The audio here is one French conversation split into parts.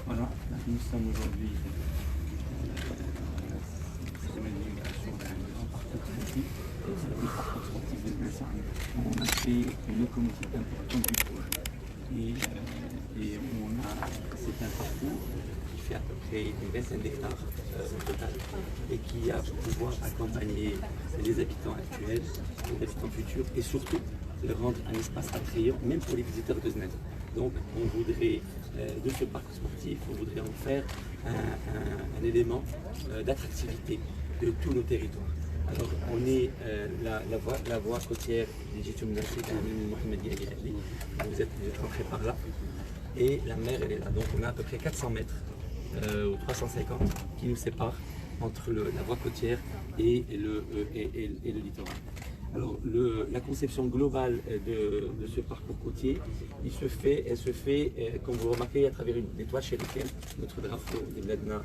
Voilà, nous sommes aujourd'hui semaine d'inauguration d'un grand parcours sportif. Le parcours sportif de Vincent. On a fait une locomotive importante du projet. Et c'est un parcours qui fait à peu près une vingtaine d'hectares au total et qui a pour pouvoir accompagner les habitants actuels, les habitants futurs et surtout le rendre un espace attrayant, même pour les visiteurs de Zned. Donc on voudrait, de ce parcours sportif, on voudrait en faire un élément d'attractivité de tous nos territoires. Alors on est la voie côtière des Jitoumnassé de Mohamed Yaghali, vous êtes rentré par là, et la mer elle est là. Donc on a à peu près 400 mètres ou 350 qui nous séparent entre la voie côtière et le littoral. Alors, la conception globale de ce parcours côtier, elle se fait, comme vous remarquez, à travers des toits chérifiennes, notre drapeau de Bledna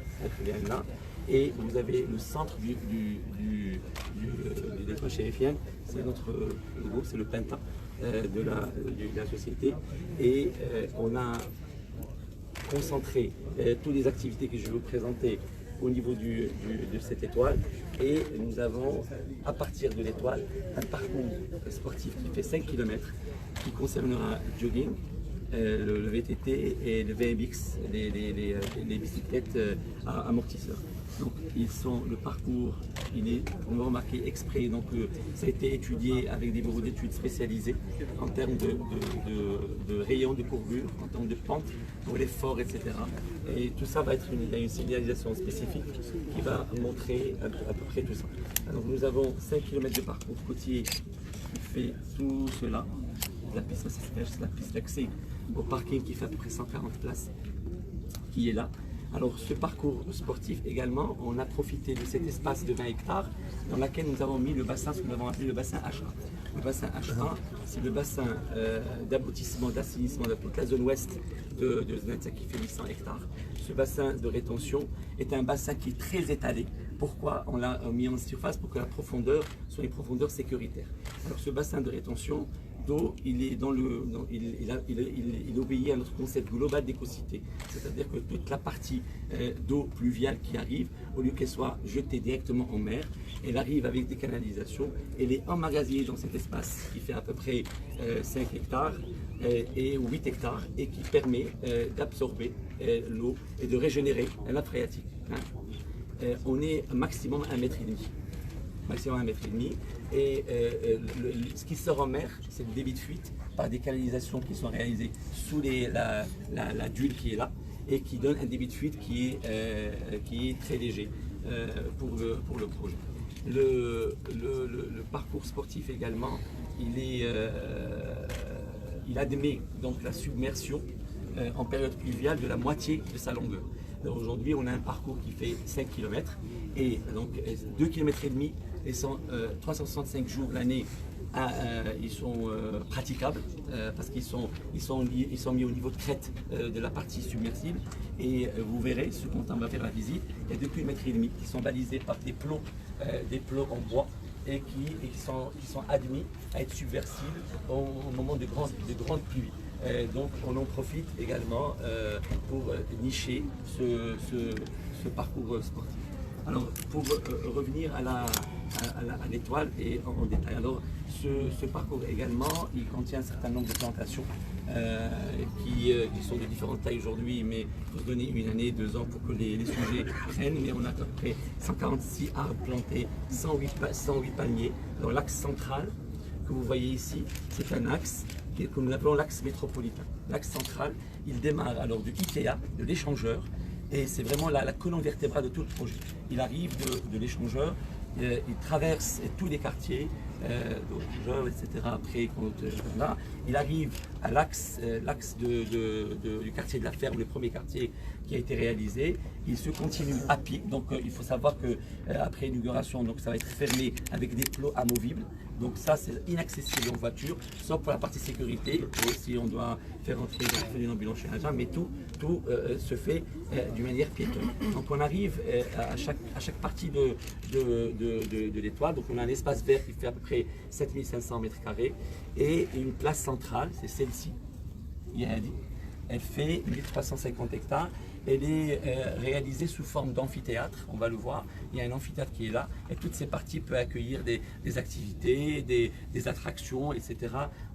là, et vous avez le centre des toits chérifiennes, c'est notre logo, c'est le Penta de la société, et on a concentré toutes les activités que je vais vous présenter au niveau de cette étoile, et nous avons à partir de l'étoile un parcours sportif qui fait 5 km qui concernera le jogging, le VTT et le VMX, les bicyclettes à amortisseurs. Donc le parcours, on va remarquer exprès, donc ça a été étudié avec des bureaux d'études spécialisés en termes de rayons de courbure, en termes de pente pour l'effort, etc. Et tout ça va être une signalisation spécifique qui va montrer à peu près tout ça. Alors nous avons 5 km de parcours côtier qui fait tout cela. La piste, c'est la piste d'accès au parking qui fait à peu près 140 places, qui est là. Alors ce parcours sportif également, on a profité de cet espace de 20 hectares dans lequel nous avons mis le bassin, ce que nous avons appelé le bassin H1. Le bassin H1, c'est le bassin d'aboutissement, d'assainissement de toute la zone ouest de Zned qui fait 800 hectares. Ce bassin de rétention est un bassin qui est très étalé. Pourquoi on l'a mis en surface? Pour que la profondeur soit une profondeur sécuritaire. Alors ce bassin de rétention d'eau, il obéit à notre concept global d'écocité. C'est-à-dire que toute la partie d'eau pluviale qui arrive, au lieu qu'elle soit jetée directement en mer, elle arrive avec des canalisations, elle est emmagasinée dans cet espace qui fait à peu près 5 hectares et 8 hectares et qui permet d'absorber l'eau et de régénérer la nappe phréatique. On est maximum 1,5 m. Maximum 1,5 m. Et ce qui sort en mer, c'est le débit de fuite par des canalisations qui sont réalisées sous la dulle qui est là et qui donne un débit de fuite qui est très léger pour le projet. Le parcours sportif également, il admet donc la submersion en période pluviale de la moitié de sa longueur. Aujourd'hui, on a un parcours qui fait 5 km et donc 2,5 km et 365 jours l'année, ils sont praticables parce qu'ils sont mis au niveau de crête de la partie submersible. Et vous verrez, quand on va faire la visite, il y a 2,5 km qui sont balisés par des plots en bois et qui sont admis à être submersibles au moment de grandes pluies. Donc on en profite également pour nicher ce parcours sportif. Alors pour revenir à l'étoile et en détail, alors ce parcours également, il contient un certain nombre de plantations qui sont de différentes tailles aujourd'hui, mais il faut se donner une année, 2 ans pour que les sujets prennent, mais on a à peu près 146 arbres plantés, 108 palmiers. Alors l'axe central que vous voyez ici, c'est un axe que nous appelons l'axe métropolitain. L'axe central, il démarre alors de Ikea, de l'échangeur, et c'est vraiment la colonne vertébrale de tout le projet. Il arrive de l'échangeur, il traverse tous les quartiers, d'autres, etc. Après, là, il arrive à l'axe du quartier de la Ferme, le premier quartier qui a été réalisé. Il se continue à pied. Donc, il faut savoir que après l'inauguration, donc ça va être fermé avec des plots amovibles. Donc ça, c'est inaccessible en voiture, sauf pour la partie sécurité. Si on doit faire entrer une ambulance chez un agent, mais tout se fait d'une manière piétonne. Donc on arrive à chaque partie de l'étoile. Donc on a un espace vert qui fait à peu près 7500 mètres carrés et une place centrale, c'est celle-ci. Elle fait 1350 hectares. Elle est réalisée sous forme d'amphithéâtre, on va le voir. Il y a un amphithéâtre qui est là et toutes ces parties peuvent accueillir des activités, des attractions, etc.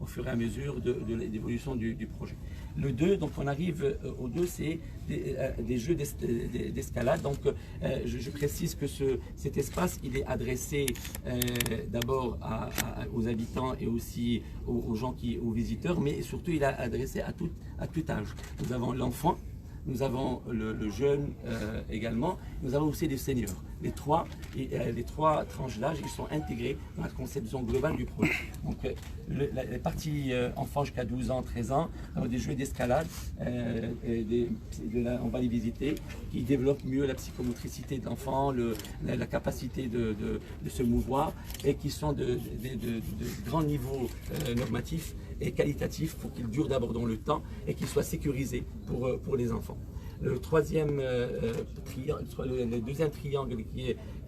au fur et à mesure de l'évolution du projet. Le 2, donc on arrive au 2, c'est des jeux d'escalade. Donc je précise que cet espace, il est adressé d'abord aux habitants et aussi aux visiteurs, mais surtout il est adressé à tout âge. Nous avons l'enfant, nous avons le jeune également, nous avons aussi les seniors. Les trois tranches d'âge, ils sont intégrés dans la conception globale du projet. Donc les parties enfants jusqu'à 12 ans, 13 ans, des jeux d'escalade, on va les visiter, qui développent mieux la psychomotricité de l'enfant, la capacité de se mouvoir, et qui sont de grands niveaux normatifs et qualitatifs pour qu'ils durent d'abord dans le temps et qu'ils soient sécurisés pour les enfants. Le deuxième triangle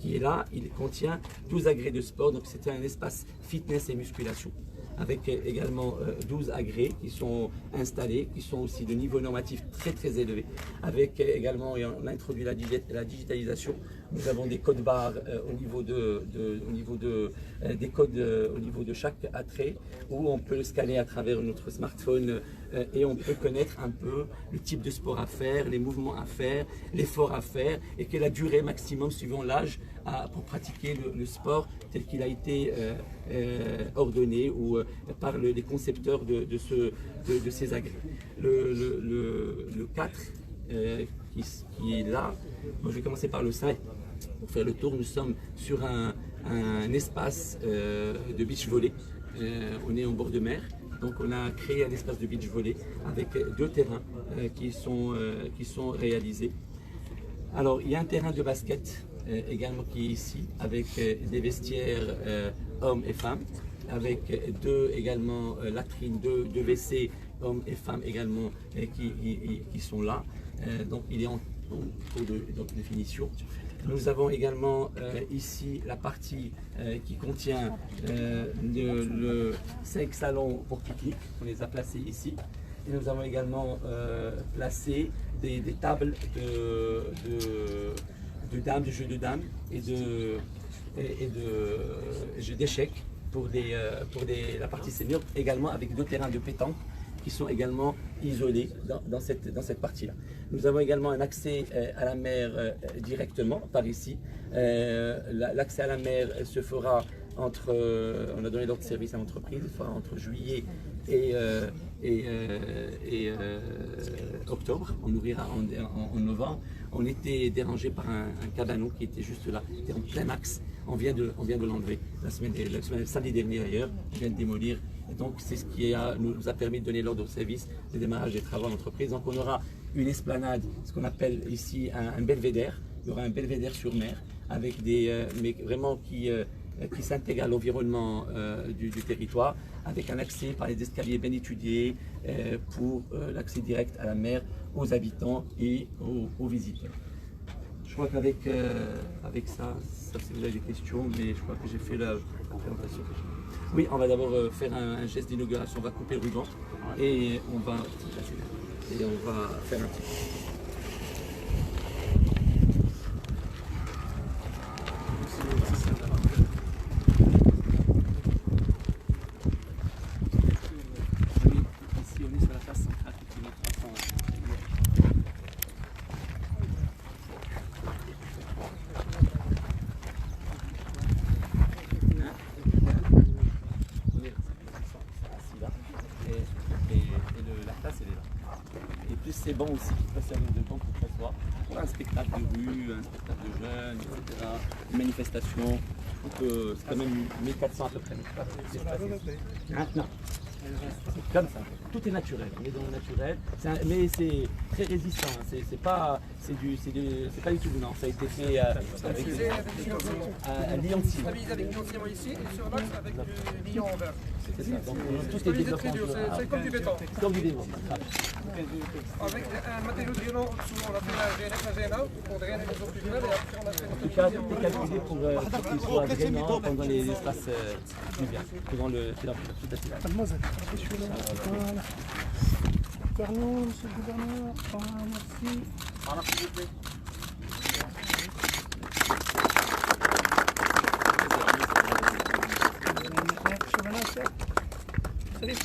qui est là, il contient 12 agrès de sport, donc c'était un espace fitness et musculation, avec également 12 agrès qui sont installés, qui sont aussi de niveau normatif très élevé, avec également, et on a introduit la digitalisation. Nous avons des codes barres au niveau de chaque attrait, où on peut le scanner à travers notre smartphone et on peut connaître un peu le type de sport à faire, les mouvements à faire, l'effort à faire, et que la durée maximum suivant l'âge pour pratiquer le sport tel qu'il a été ordonné ou par les concepteurs de ces agrès. Le 4 qui est là, moi je vais commencer par le 5 pour faire le tour. Nous sommes sur un espace de beach volley. On est en bord de mer. Donc on a créé un espace de beach volley avec 2 terrains qui sont réalisés. Alors il y a un terrain de basket également qui est ici, avec des vestiaires hommes et femmes, avec également latrines, deux WC hommes et femmes également qui sont là. Donc il est en cours de définition. Nous avons également ici la partie qui contient le 5 salons pour pique-nique, on les a placés ici. Et nous avons également placé des tables de dames, de jeux de dames et de jeux d'échecs pour la partie senior, également avec 2 terrains de pétanque qui sont également isolés dans cette partie-là. Nous avons également un accès à la mer directement par ici. L'accès à la mer se fera entre, on a donné l'ordre de service à l'entreprise, il fera entre juillet et octobre. On ouvrira en novembre. On était dérangé par un cabanon qui était juste là, qui était en plein axe. On vient de l'enlever samedi dernier d'ailleurs. On vient de démolir. Et donc c'est ce qui nous a permis de donner l'ordre au service de démarrage des travaux à l'entreprise. Donc on aura une esplanade, ce qu'on appelle ici un belvédère. Il y aura un belvédère sur mer avec mais vraiment qui s'intègre à l'environnement du territoire, avec un accès par les escaliers bien étudiés pour l'accès direct à la mer, aux habitants et aux visiteurs. Je crois qu'avec ça, si vous avez des questions, mais je crois que j'ai fait la présentation. Oui, on va d'abord faire un geste d'inauguration, on va couper le ruban et on va faire un petit peu. C'est bon aussi qu'il peut servir de banc pour que ce soit pour un spectacle de rue, un spectacle de jeunes, etc., une manifestation. c'est quand même 1400 à peu près. Maintenant, comme ça, tout est naturel, on est dans le naturel, mais c'est très résistant, c'est pas du tout non, ça a été fait avec l'ion-ciment. Avec l'ion-ciment ici et sur l'axe avec du l'ion en verre. C'est ça, donc tout est développement. C'est comme du béton. Comme du béton. Avec un matériau drainant au-dessous, on a fait la GNA pour drainer les eaux pluviales et après on a fait En tout cas, tout est calculé pour qu'il soit drainant pendant les espaces pluviales, pendant toute la saison. Mademoiselle, je suis là. Voilà. Gouverneur, monsieur le gouverneur. Voilà, merci. Salut.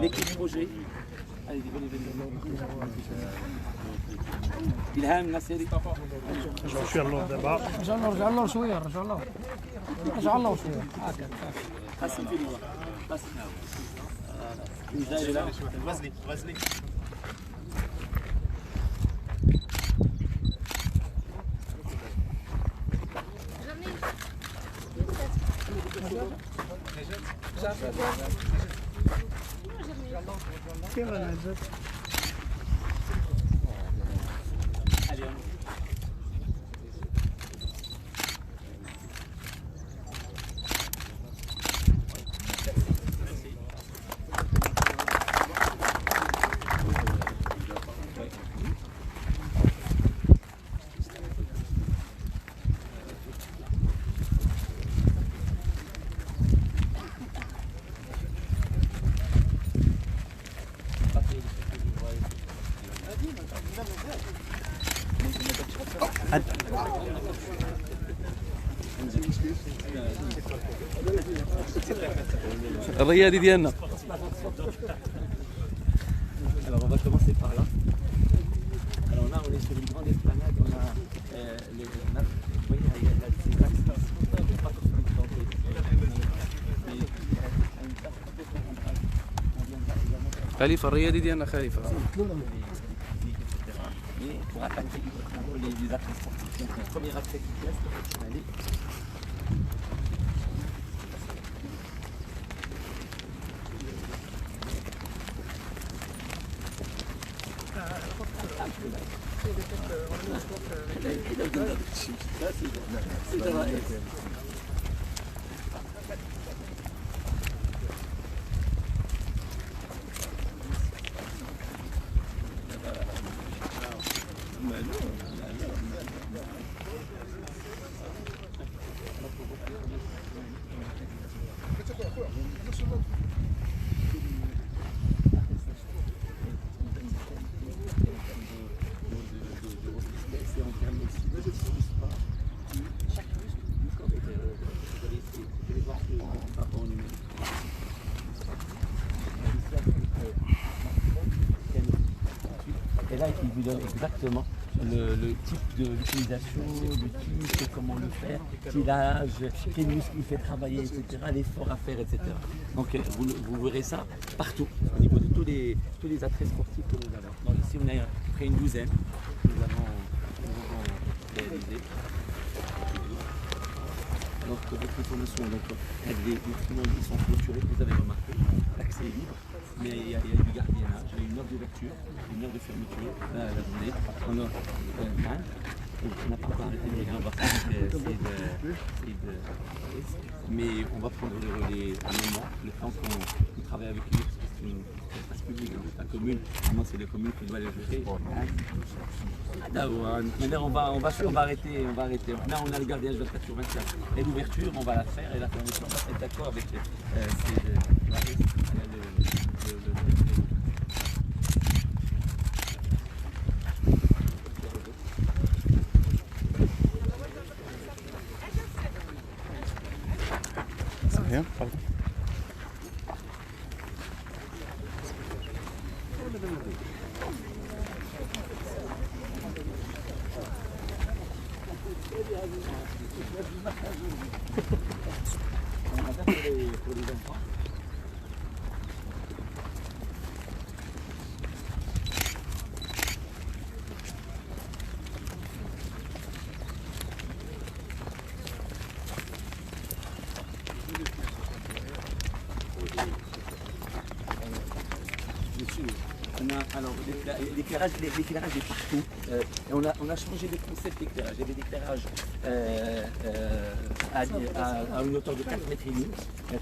L'équipe projet. Allez, إلهام ناصري. شو الله دابا. رجع الله شويه رجع الله شويه هكا. قاسم في الوقت. قاسم. وزايد لا. غزلي. كيف نجد؟ الريادي ديالنا. Alors on va commencer par là. Alors là on est sur une grande esplanade, on a les nappes, vous voyez il y a des axes, pas خليفة الريادي ديالنا خليفة. pour attaquer les attraits sportifs. Donc le premier attrait qui teste, allez. Et là, il vous donne exactement le type d'utilisation, le type, comment le faire, quel âge, quel muscle il fait travailler, etc., l'effort à faire, etc. Donc vous verrez ça partout, au niveau de tous les attraits sportifs que nous avons. Donc ici, on a près une douzaine. Nous avons réalisé. Donc votre information, donc, les documents ils sont clôturés, vous avez remarqué, l'accès est libre, mais il y a du gardiennage, il y a une heure d'ouverture, une heure de fermeture, la journée, on n'a pas encore arrêté de regarder, on va mais on va prendre le relais à un moment, le temps qu'on travaille avec lui, parce que c'est une espace public, la commune, vraiment c'est la commune qui doit le gérer. Maintenant on va arrêter, Là on a le gardien 24/24 et l'ouverture on va la faire et la fermeture on va être d'accord avec Rien, pardon. pour les enfants. Alors, l'éclairage est partout. On a changé de concept d'éclairage. Il y avait l'éclairage à une hauteur de 4,5 mètres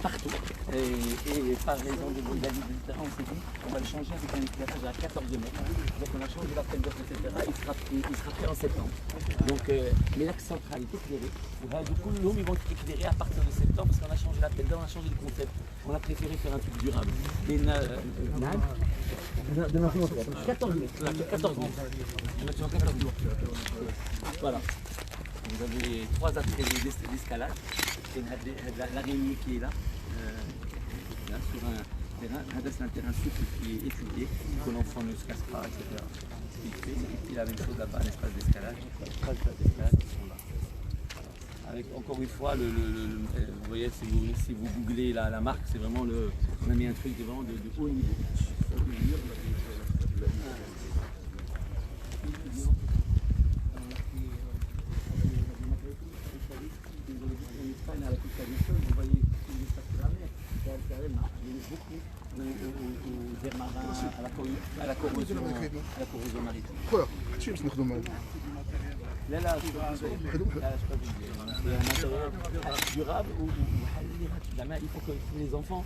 partout. Et par raison de l'avis du terrain, on s'est dit on va le changer avec un éclairage à 14 mètres. Donc on a changé la peine d'offre, etc. Il sera fait en septembre. Donc, mais l'axe central est éclairé. Du coup, l'homme ils vont être éclairés à partir de septembre parce qu'on a changé la peine d'offre, on a changé le concept. On a préféré faire un truc durable. 14 mètres. 14 mètres. Voilà. Vous avez 3 ateliers d'escalade. Et l'araignée qui est là, sur un terrain. C'est un terrain souple qui est étudié, que l'enfant ne se casse pas, etc. Il a la même chose là-bas, l'espace d'escalade. 3 espaces d'escalade qui sont là. Avec, encore une fois, vous voyez, si vous googlez la marque, c'est vraiment on a mis un truc vraiment de haut niveau. Vous voyez l'espace de la mer, il y a beaucoup aux aires marins, à la corrosion maritime. لا لا c'est un matériel durable ou il faut que les enfants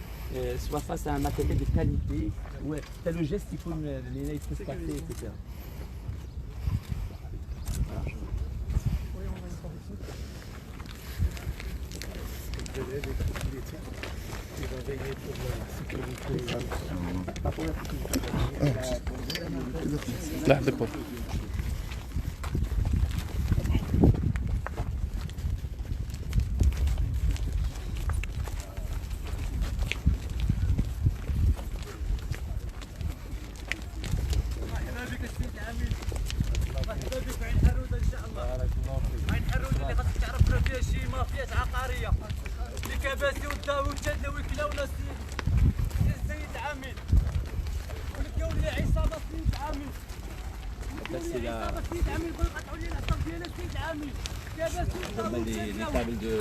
soient face à un matériel de qualité. Ouais, c'est le geste qu'il faut les naïfs se casser, etc. لا دكتور كباسي والجدة وكلا وناس السيد عامل ولقاو لي عصابة السيد عامل عصابة السيد عامل بغاو يقطعوا لي العصا ديال السيد عامل كباسي les tables de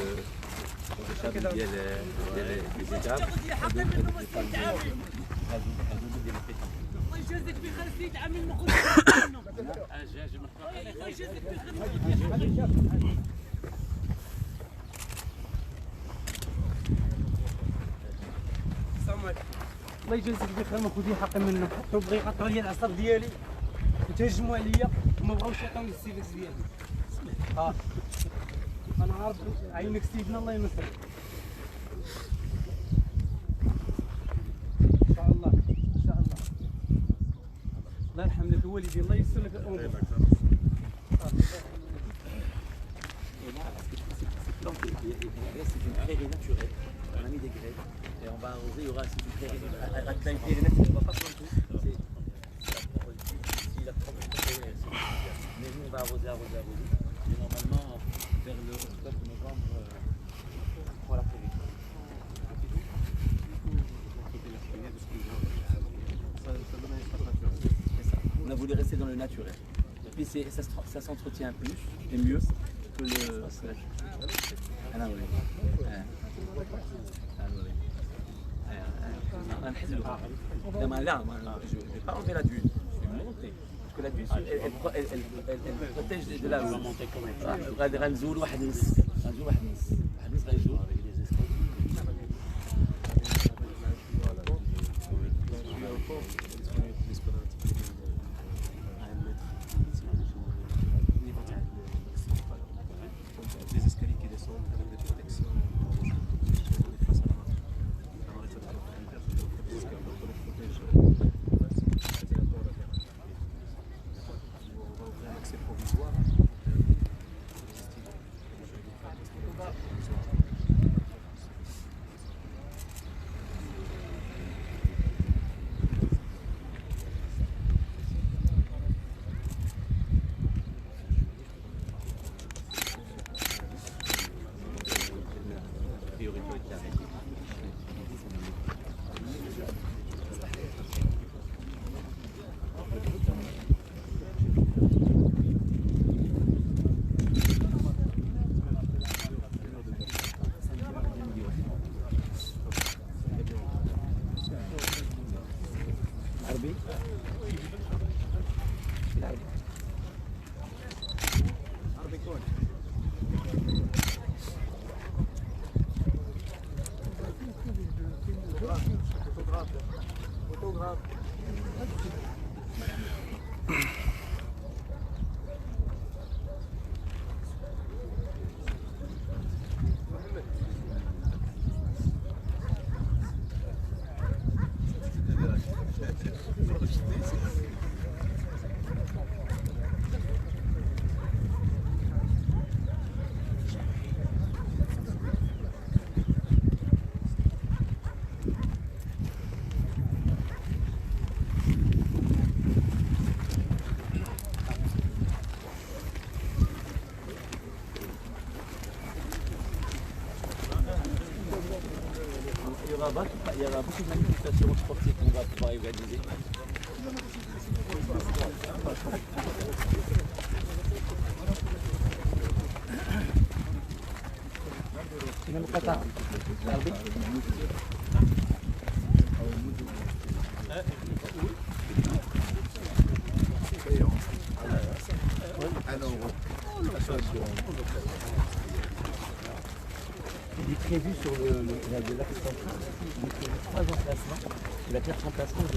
حتى منهم السيد عامل الله يجازيك بخير السيد عامل ما خذش منه الله يجازيك بخير الله يجازيك بخير ما خذي حقي منه حتى بغى يقطعوا لي العصا ديالي وتهجموا عليا وما بغاوش يعطوني السيفكس ديالي انا عارف عينك سيدنا الله يمسك ان شاء الله ان شاء الله الله يرحم لك والدي الله يسر لك الامور c'est une prairie naturelle. On a mis des grèves et on va arroser. Il y aura une prairie naturelle. On va pas planter. Mais nous on va arroser. Et normalement vers le octobre-novembre pour la prairie. On a voulu rester dans le naturel. Et puis ça s'entretient plus et mieux. peu le. انا ولي لا je vais pas enlever la dune, je vais monter parce que la dune elle protège de la غادي غنزول واحد النص غنزول واحد النص غيزول Il y aura beaucoup de manifestations sportives qu'on va pouvoir organiser. Il est prévu sur la piste centrale, il est prévu 3 emplacements, la 4 emplacements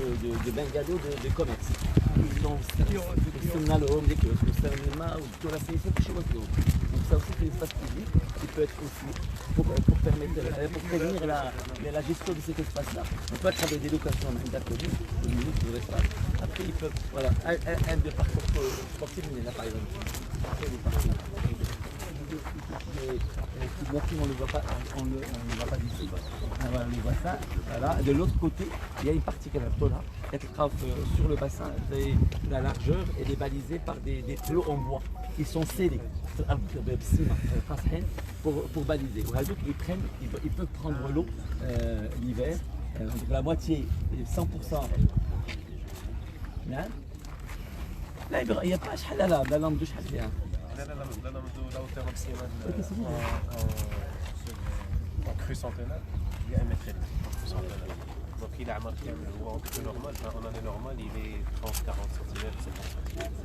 de bungalows de commerce. يستنى لهم ديك يستنى الماء وكل سيسه كلشي واصلوا. Donc ça aussi c'est l'espace public qui peut être aussi pour prévenir la gestion de cet espace-là. On peut travailler des locations d'accueil au niveau de l'espace. Après ils peuvent voilà un de parcours sportif il est là par exemple. Après les parcours on ne le voit pas, on ne le voit pas d'ici. Voilà, on voit ça. Voilà. De l'autre côté, il y a une partie qui est là, sur le bassin, la largeur, elle est balisée par des plots en bois qui sont scellés pour baliser. Ils peuvent prendre l'eau l'hiver, la moitié, 100%. Là, il n'y a pas de lampe de chaleur. La hauteur maximale en crue centenaire, il y a 1 mètre et demi en crue centenaire. Donc il a marqué en crue normale, en année normale, il est 30-40 cm,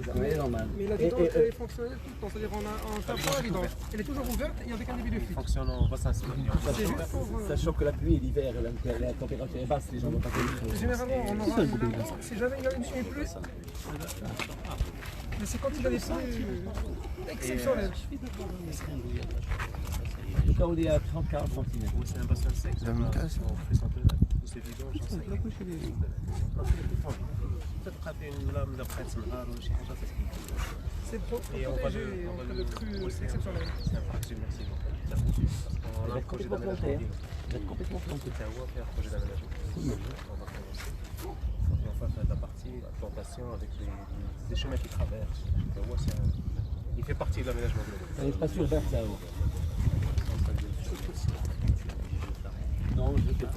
C'est normal. Mais la vidange est fonctionnelle tout le temps, c'est-à-dire on installe la vidange. Elle est toujours ouverte et avec un débit de il fuite. fonctionne en bassin supérieur. C'est juste pour... Sachant que la pluie et l'hiver, la température est basse, les gens ne vont pas tenir. Généralement, on aura si jamais il y a une pluie, mais c'est quand il y a des pluies exceptionnelles. Le cas où il est à 30-40 cm. Oui, c'est un bassin sec, c'est en crue centenaire. C'est vidange en sec. Peut-être frapper une lame d'après Smar ou quelque chose comme ça. C'est pour protéger en cas de crue exceptionnelle. C'est un parc submersible. On a un projet d'aménagement. Vous êtes complètement planté. C'est à faire un projet d'aménagement. On va commencer. On va faire la partie plantation avec des chemins qui traversent. Il fait partie de l'aménagement global. Un espace urbain là-haut. Non, je ne sais pas.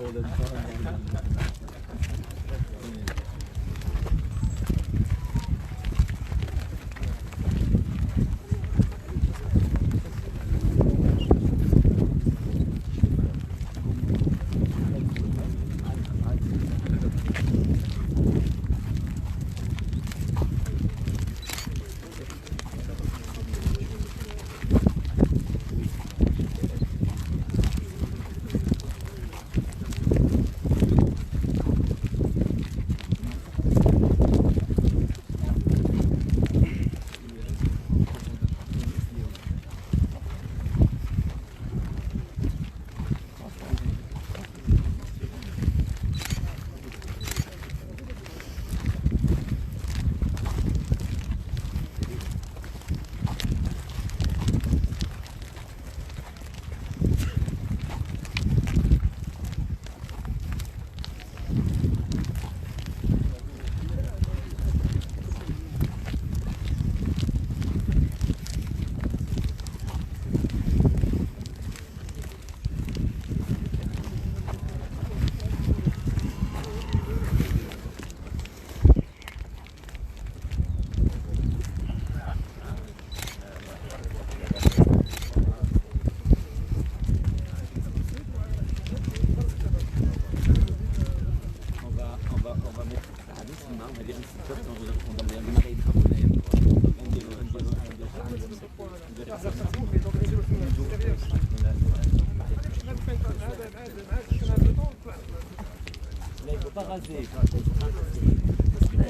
raser.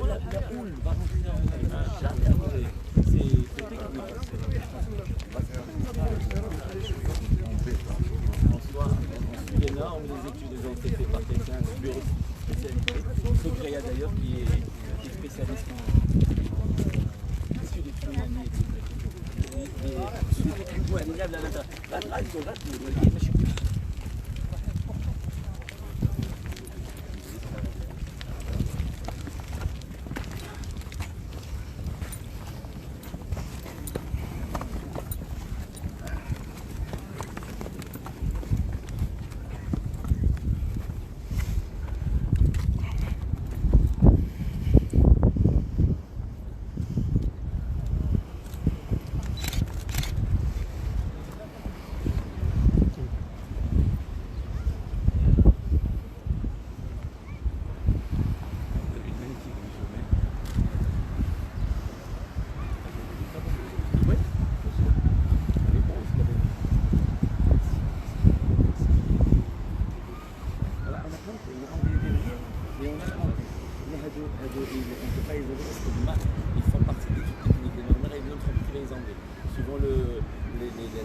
La houle va rentrer jamais arroser. C'est technique. En soi, on suit les normes, les études ont été faites par quelqu'un de bureau spécialisé. Socréa d'ailleurs qui est spécialiste en tissu de tsunami, etc. لا لا لا لا غادي ماشي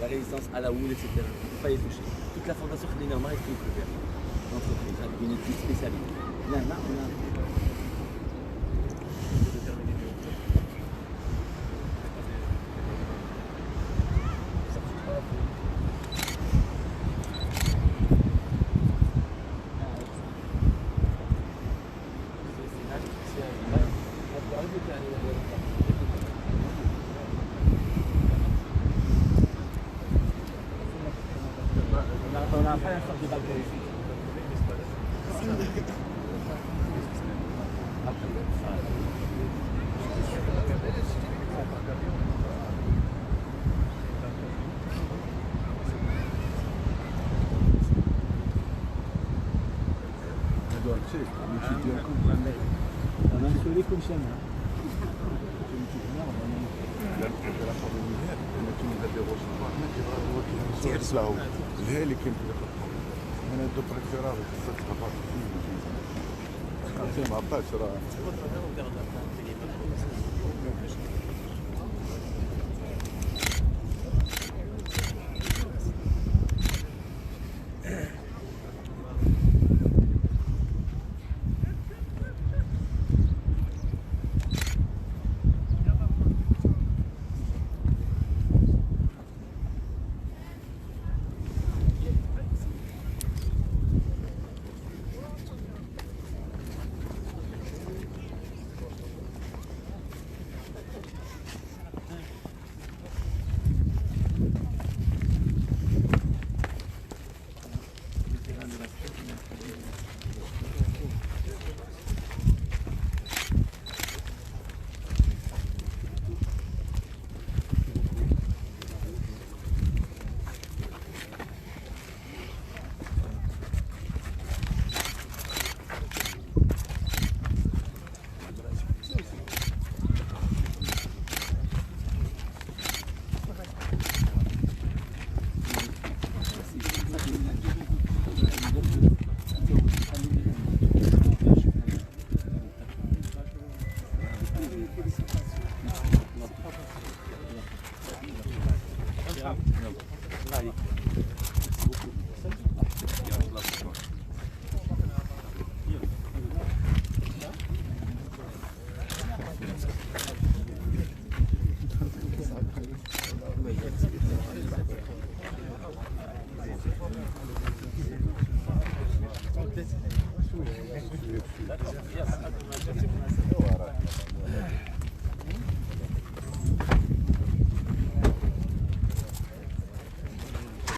la résistance à la houle, etc. Il ne faut pas y toucher. Toute la fondation est normale est couverte. L'entreprise avec une équipe spécialisée. Là, on a... On a fait un sorte de balcon. On a un soleil comme ça. تسلعوا الهالي كان انا دوبر الفراغ ما عطاش راه Allez.